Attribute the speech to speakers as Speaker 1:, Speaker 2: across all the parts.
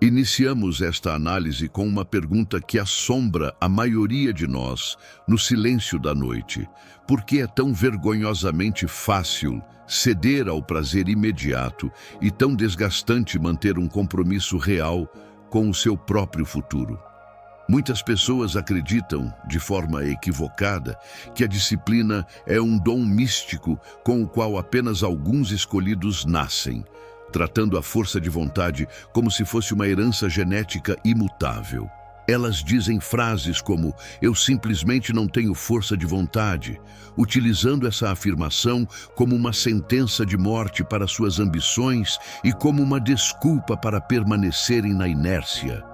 Speaker 1: Iniciamos esta análise com uma pergunta que assombra a maioria de nós no silêncio da noite. Por que é tão vergonhosamente fácil ceder ao prazer imediato e tão desgastante manter um compromisso real com o seu próprio futuro? Muitas pessoas acreditam, de forma equivocada, que a disciplina é um dom místico com o qual apenas alguns escolhidos nascem, tratando a força de vontade como se fosse uma herança genética imutável. Elas dizem frases como "eu simplesmente não tenho força de vontade", utilizando essa afirmação como uma sentença de morte para suas ambições e como uma desculpa para permanecerem na inércia.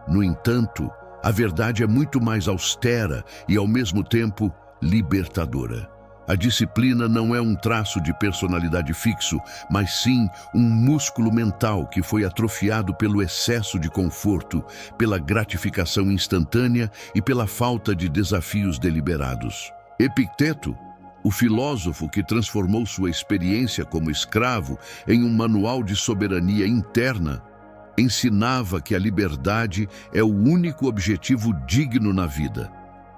Speaker 1: No entanto, a verdade é muito mais austera e, ao mesmo tempo, libertadora. A disciplina não é um traço de personalidade fixo, mas sim um músculo mental que foi atrofiado pelo excesso de conforto, pela gratificação instantânea e pela falta de desafios deliberados. Epicteto, o filósofo que transformou sua experiência como escravo em um manual de soberania interna, ensinava que a liberdade é o único objetivo digno na vida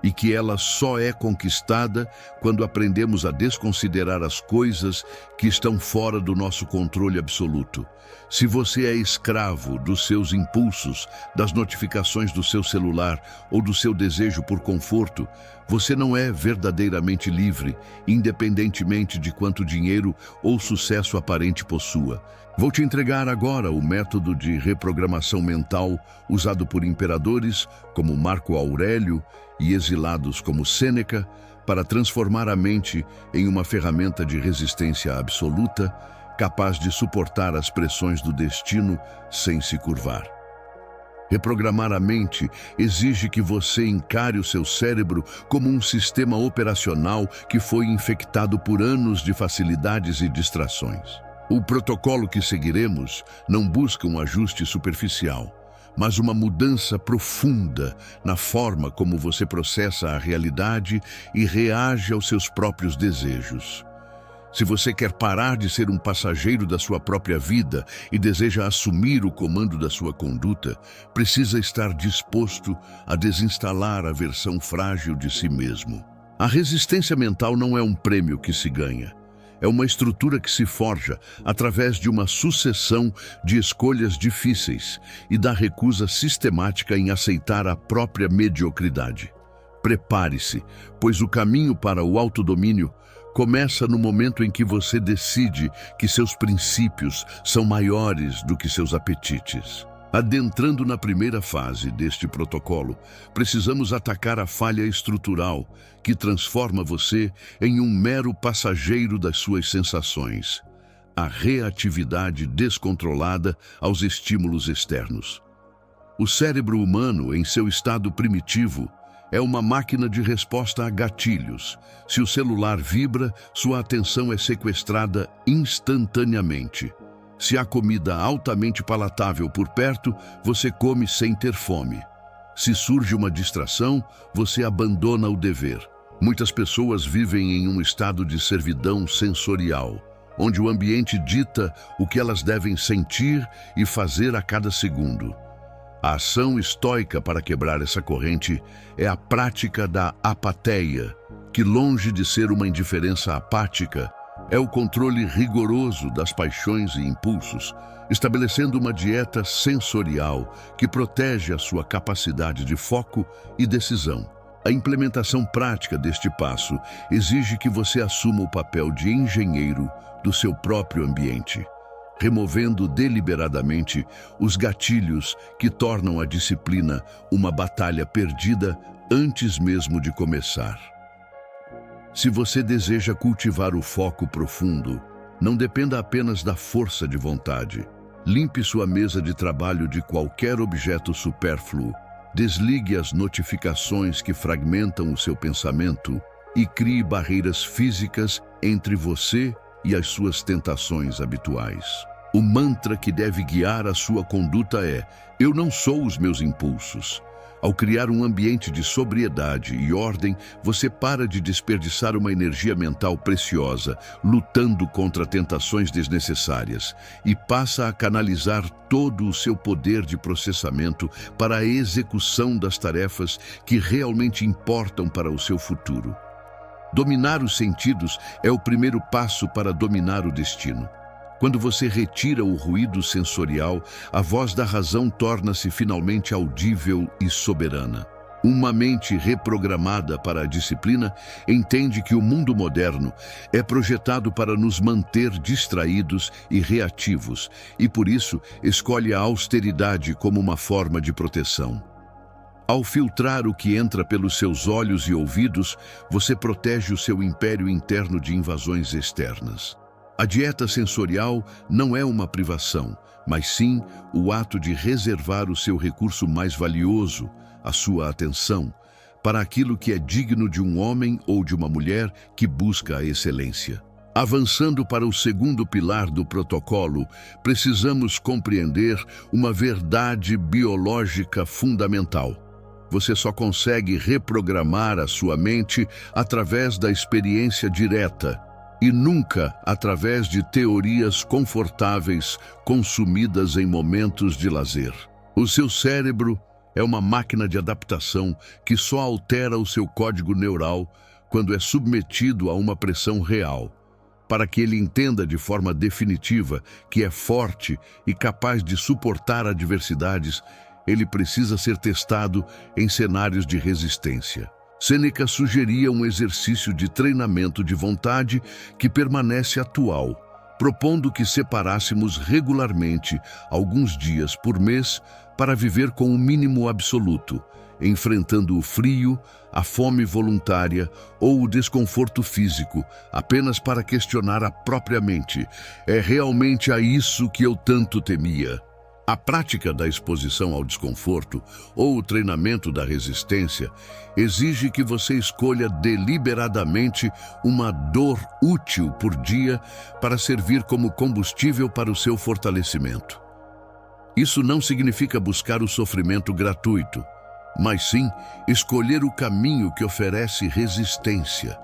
Speaker 1: e que ela só é conquistada quando aprendemos a desconsiderar as coisas que estão fora do nosso controle absoluto. Se você é escravo dos seus impulsos, das notificações do seu celular ou do seu desejo por conforto, você não é verdadeiramente livre, independentemente de quanto dinheiro ou sucesso aparente possua. Vou te entregar agora o método de reprogramação mental usado por imperadores como Marco Aurélio e exilados como Sêneca para transformar a mente em uma ferramenta de resistência absoluta, capaz de suportar as pressões do destino sem se curvar. Reprogramar a mente exige que você encare o seu cérebro como um sistema operacional que foi infectado por anos de facilidades e distrações. O protocolo que seguiremos não busca um ajuste superficial, mas uma mudança profunda na forma como você processa a realidade e reage aos seus próprios desejos. Se você quer parar de ser um passageiro da sua própria vida e deseja assumir o comando da sua conduta, precisa estar disposto a desinstalar a versão frágil de si mesmo. A resistência mental não é um prêmio que se ganha. É uma estrutura que se forja através de uma sucessão de escolhas difíceis e da recusa sistemática em aceitar a própria mediocridade. Prepare-se, pois o caminho para o autodomínio começa no momento em que você decide que seus princípios são maiores do que seus apetites. Adentrando na primeira fase deste protocolo, precisamos atacar a falha estrutural que transforma você em um mero passageiro das suas sensações, a reatividade descontrolada aos estímulos externos. O cérebro humano, em seu estado primitivo, é uma máquina de resposta a gatilhos. Se o celular vibra, sua atenção é sequestrada instantaneamente. Se há comida altamente palatável por perto, você come sem ter fome. Se surge uma distração, você abandona o dever. Muitas pessoas vivem em um estado de servidão sensorial, onde o ambiente dita o que elas devem sentir e fazer a cada segundo. A ação estoica para quebrar essa corrente é a prática da apateia, que, longe de ser uma indiferença apática, é o controle rigoroso das paixões e impulsos, estabelecendo uma dieta sensorial que protege a sua capacidade de foco e decisão. A implementação prática deste passo exige que você assuma o papel de engenheiro do seu próprio ambiente, removendo deliberadamente os gatilhos que tornam a disciplina uma batalha perdida antes mesmo de começar. Se você deseja cultivar o foco profundo, não dependa apenas da força de vontade. Limpe sua mesa de trabalho de qualquer objeto supérfluo, desligue as notificações que fragmentam o seu pensamento e crie barreiras físicas entre você e as suas tentações habituais. O mantra que deve guiar a sua conduta é: eu não sou os meus impulsos. Ao criar um ambiente de sobriedade e ordem, você para de desperdiçar uma energia mental preciosa, lutando contra tentações desnecessárias, e passa a canalizar todo o seu poder de processamento para a execução das tarefas que realmente importam para o seu futuro. Dominar os sentidos é o primeiro passo para dominar o destino. Quando você retira o ruído sensorial, a voz da razão torna-se finalmente audível e soberana. Uma mente reprogramada para a disciplina entende que o mundo moderno é projetado para nos manter distraídos e reativos, e por isso escolhe a austeridade como uma forma de proteção. Ao filtrar o que entra pelos seus olhos e ouvidos, você protege o seu império interno de invasões externas. A dieta sensorial não é uma privação, mas sim o ato de reservar o seu recurso mais valioso, a sua atenção, para aquilo que é digno de um homem ou de uma mulher que busca a excelência. Avançando para o segundo pilar do protocolo, precisamos compreender uma verdade biológica fundamental. Você só consegue reprogramar a sua mente através da experiência direta, e nunca através de teorias confortáveis consumidas em momentos de lazer. O seu cérebro é uma máquina de adaptação que só altera o seu código neural quando é submetido a uma pressão real, para que ele entenda de forma definitiva que é forte e capaz de suportar adversidades. Ele precisa ser testado em cenários de resistência. Sêneca sugeria um exercício de treinamento de vontade que permanece atual, propondo que separássemos regularmente alguns dias por mês para viver com o mínimo absoluto, enfrentando o frio, a fome voluntária ou o desconforto físico, apenas para questionar a própria mente. É realmente a isso que eu tanto temia. A prática da exposição ao desconforto ou o treinamento da resistência exige que você escolha deliberadamente uma dor útil por dia para servir como combustível para o seu fortalecimento. Isso não significa buscar o sofrimento gratuito, mas sim escolher o caminho que oferece resistência.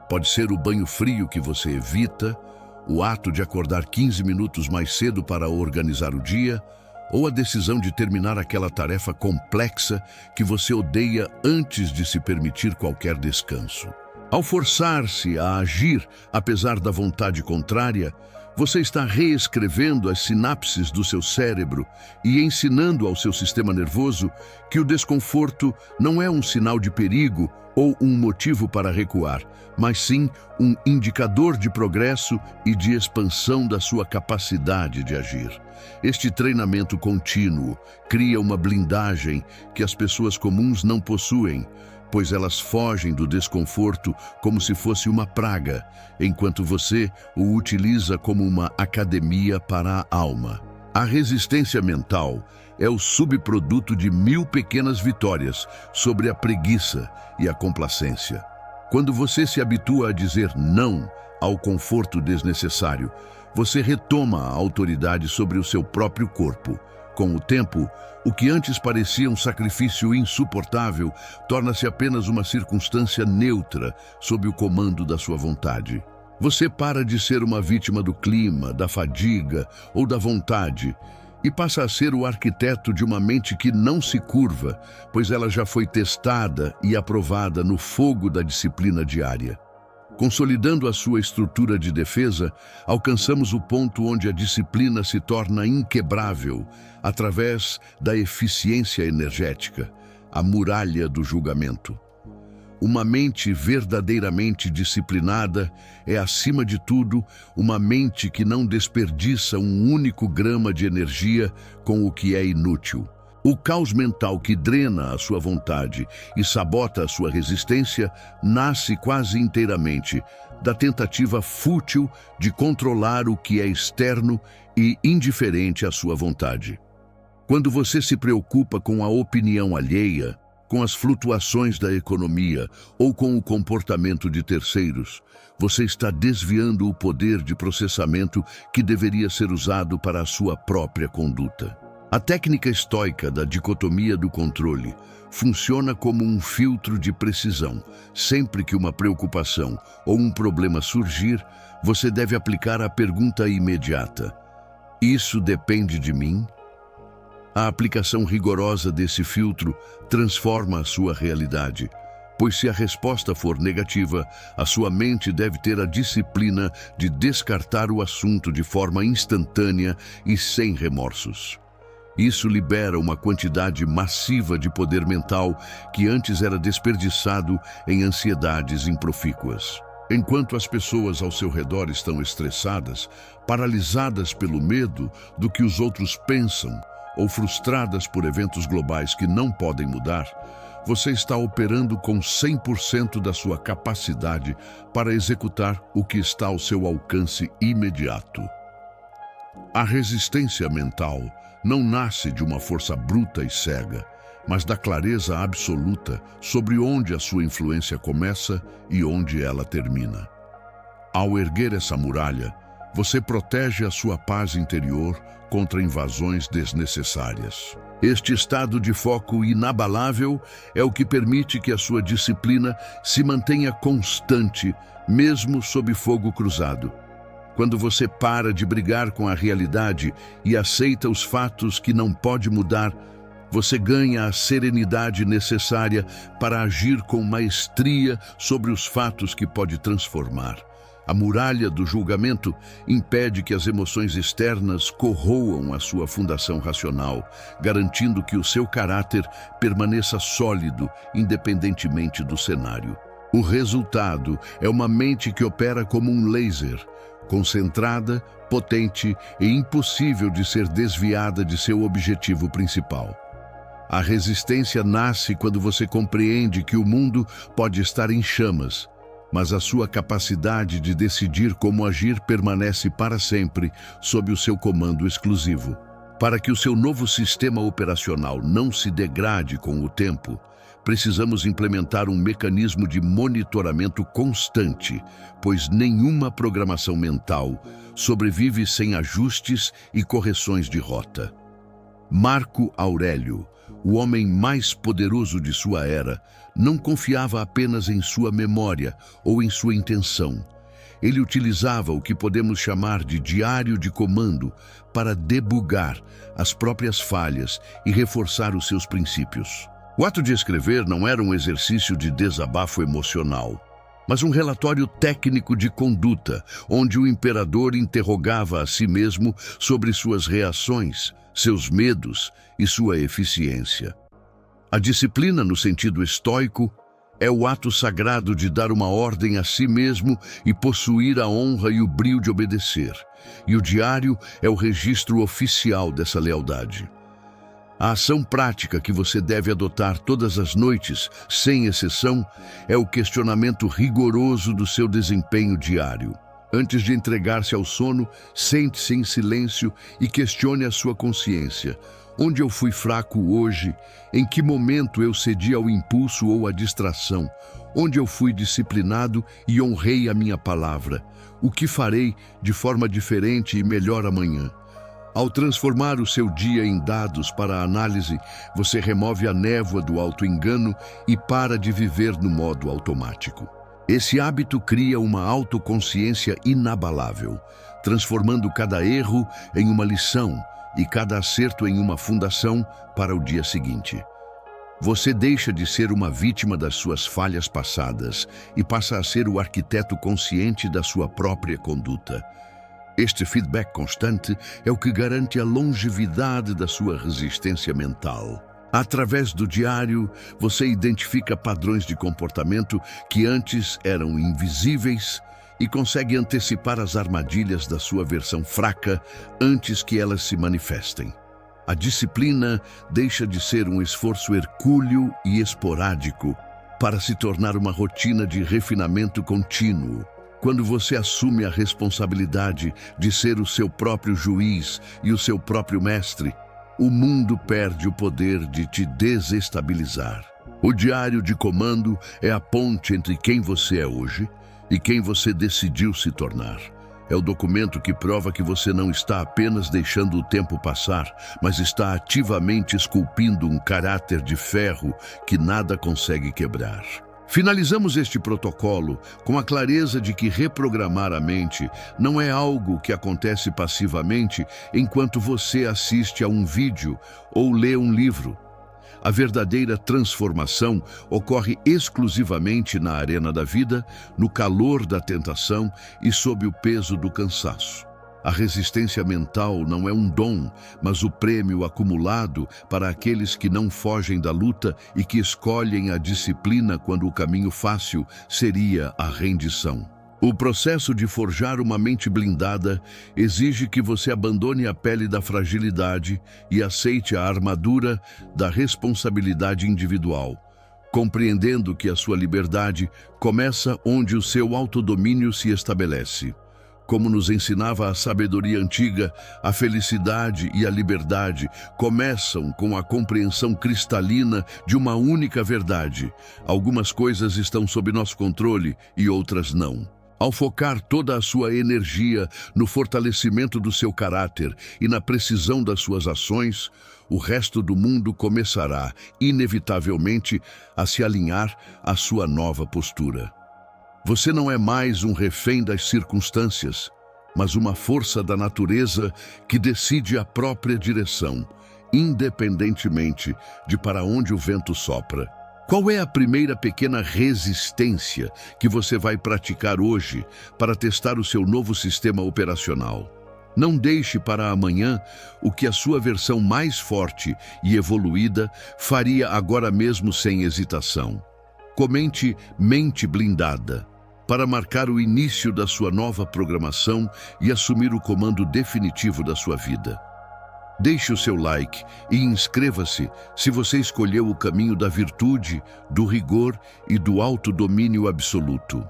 Speaker 1: Pode ser o banho frio que você evita, o ato de acordar 15 minutos mais cedo para organizar o dia, ou a decisão de terminar aquela tarefa complexa que você odeia antes de se permitir qualquer descanso. Ao forçar-se a agir, apesar da vontade contrária, você está reescrevendo as sinapses do seu cérebro e ensinando ao seu sistema nervoso que o desconforto não é um sinal de perigo ou um motivo para recuar, mas sim um indicador de progresso e de expansão da sua capacidade de agir. Este treinamento contínuo cria uma blindagem que as pessoas comuns não possuem, pois elas fogem do desconforto como se fosse uma praga, enquanto você o utiliza como uma academia para a alma. A resistência mental é o subproduto de 1000 pequenas vitórias sobre a preguiça e a complacência. Quando você se habitua a dizer não ao conforto desnecessário, você retoma a autoridade sobre o seu próprio corpo. Com o tempo, o que antes parecia um sacrifício insuportável torna-se apenas uma circunstância neutra sob o comando da sua vontade. Você para de ser uma vítima do clima, da fadiga ou da vontade e passa a ser o arquiteto de uma mente que não se curva, pois ela já foi testada e aprovada no fogo da disciplina diária. Consolidando a sua estrutura de defesa, alcançamos o ponto onde a disciplina se torna inquebrável através da eficiência energética, a muralha do julgamento. Uma mente verdadeiramente disciplinada é, acima de tudo, uma mente que não desperdiça um único grama de energia com o que é inútil. O caos mental que drena a sua vontade e sabota a sua resistência nasce quase inteiramente da tentativa fútil de controlar o que é externo e indiferente à sua vontade. Quando você se preocupa com a opinião alheia, com as flutuações da economia ou com o comportamento de terceiros, você está desviando o poder de processamento que deveria ser usado para a sua própria conduta. A técnica estoica da dicotomia do controle funciona como um filtro de precisão. Sempre que uma preocupação ou um problema surgir, você deve aplicar a pergunta imediata: isso depende de mim? A aplicação rigorosa desse filtro transforma a sua realidade, pois se a resposta for negativa, a sua mente deve ter a disciplina de descartar o assunto de forma instantânea e sem remorsos. Isso libera uma quantidade massiva de poder mental que antes era desperdiçado em ansiedades improfícuas. Enquanto as pessoas ao seu redor estão estressadas, paralisadas pelo medo do que os outros pensam ou frustradas por eventos globais que não podem mudar, você está operando com 100% da sua capacidade para executar o que está ao seu alcance imediato. A resistência mental não nasce de uma força bruta e cega, mas da clareza absoluta sobre onde a sua influência começa e onde ela termina. Ao erguer essa muralha, você protege a sua paz interior contra invasões desnecessárias. Este estado de foco inabalável é o que permite que a sua disciplina se mantenha constante, mesmo sob fogo cruzado. Quando você para de brigar com a realidade e aceita os fatos que não pode mudar, você ganha a serenidade necessária para agir com maestria sobre os fatos que pode transformar. A muralha do julgamento impede que as emoções externas corroam a sua fundação racional, garantindo que o seu caráter permaneça sólido, independentemente do cenário. O resultado é uma mente que opera como um laser, concentrada, potente e impossível de ser desviada de seu objetivo principal. A resistência nasce quando você compreende que o mundo pode estar em chamas, mas a sua capacidade de decidir como agir permanece para sempre sob o seu comando exclusivo. Para que o seu novo sistema operacional não se degrade com o tempo, precisamos implementar um mecanismo de monitoramento constante, pois nenhuma programação mental sobrevive sem ajustes e correções de rota. Marco Aurélio, o homem mais poderoso de sua era, não confiava apenas em sua memória ou em sua intenção. Ele utilizava o que podemos chamar de diário de comando para debugar as próprias falhas e reforçar os seus princípios. O ato de escrever não era um exercício de desabafo emocional, mas um relatório técnico de conduta, onde o imperador interrogava a si mesmo sobre suas reações, seus medos e sua eficiência. A disciplina, no sentido estoico, é o ato sagrado de dar uma ordem a si mesmo e possuir a honra e o brio de obedecer. E o diário é o registro oficial dessa lealdade. A ação prática que você deve adotar todas as noites, sem exceção, é o questionamento rigoroso do seu desempenho diário. Antes de entregar-se ao sono, sente-se em silêncio e questione a sua consciência. Onde eu fui fraco hoje? Em que momento eu cedi ao impulso ou à distração? Onde eu fui disciplinado e honrei a minha palavra? O que farei de forma diferente e melhor amanhã? Ao transformar o seu dia em dados para a análise, você remove a névoa do auto-engano e para de viver no modo automático. Esse hábito cria uma autoconsciência inabalável, transformando cada erro em uma lição e cada acerto em uma fundação para o dia seguinte. Você deixa de ser uma vítima das suas falhas passadas e passa a ser o arquiteto consciente da sua própria conduta. Este feedback constante é o que garante a longevidade da sua resistência mental. Através do diário, você identifica padrões de comportamento que antes eram invisíveis e consegue antecipar as armadilhas da sua versão fraca antes que elas se manifestem. A disciplina deixa de ser um esforço hercúleo e esporádico para se tornar uma rotina de refinamento contínuo. Quando você assume a responsabilidade de ser o seu próprio juiz e o seu próprio mestre, o mundo perde o poder de te desestabilizar. O diário de comando é a ponte entre quem você é hoje e quem você decidiu se tornar. É o documento que prova que você não está apenas deixando o tempo passar, mas está ativamente esculpindo um caráter de ferro que nada consegue quebrar. Finalizamos este protocolo com a clareza de que reprogramar a mente não é algo que acontece passivamente enquanto você assiste a um vídeo ou lê um livro. A verdadeira transformação ocorre exclusivamente na arena da vida, no calor da tentação e sob o peso do cansaço. A resistência mental não é um dom, mas o prêmio acumulado para aqueles que não fogem da luta e que escolhem a disciplina quando o caminho fácil seria a rendição. O processo de forjar uma mente blindada exige que você abandone a pele da fragilidade e aceite a armadura da responsabilidade individual, compreendendo que a sua liberdade começa onde o seu autodomínio se estabelece. Como nos ensinava a sabedoria antiga, a felicidade e a liberdade começam com a compreensão cristalina de uma única verdade. Algumas coisas estão sob nosso controle e outras não. Ao focar toda a sua energia no fortalecimento do seu caráter e na precisão das suas ações, o resto do mundo começará, inevitavelmente, a se alinhar à sua nova postura. Você não é mais um refém das circunstâncias, mas uma força da natureza que decide a própria direção, independentemente de para onde o vento sopra. Qual é a primeira pequena resistência que você vai praticar hoje para testar o seu novo sistema operacional? Não deixe para amanhã o que a sua versão mais forte e evoluída faria agora mesmo sem hesitação. Comente Mente Blindada para marcar o início da sua nova programação e assumir o comando definitivo da sua vida. Deixe o seu like e inscreva-se se você escolheu o caminho da virtude, do rigor e do autodomínio absoluto.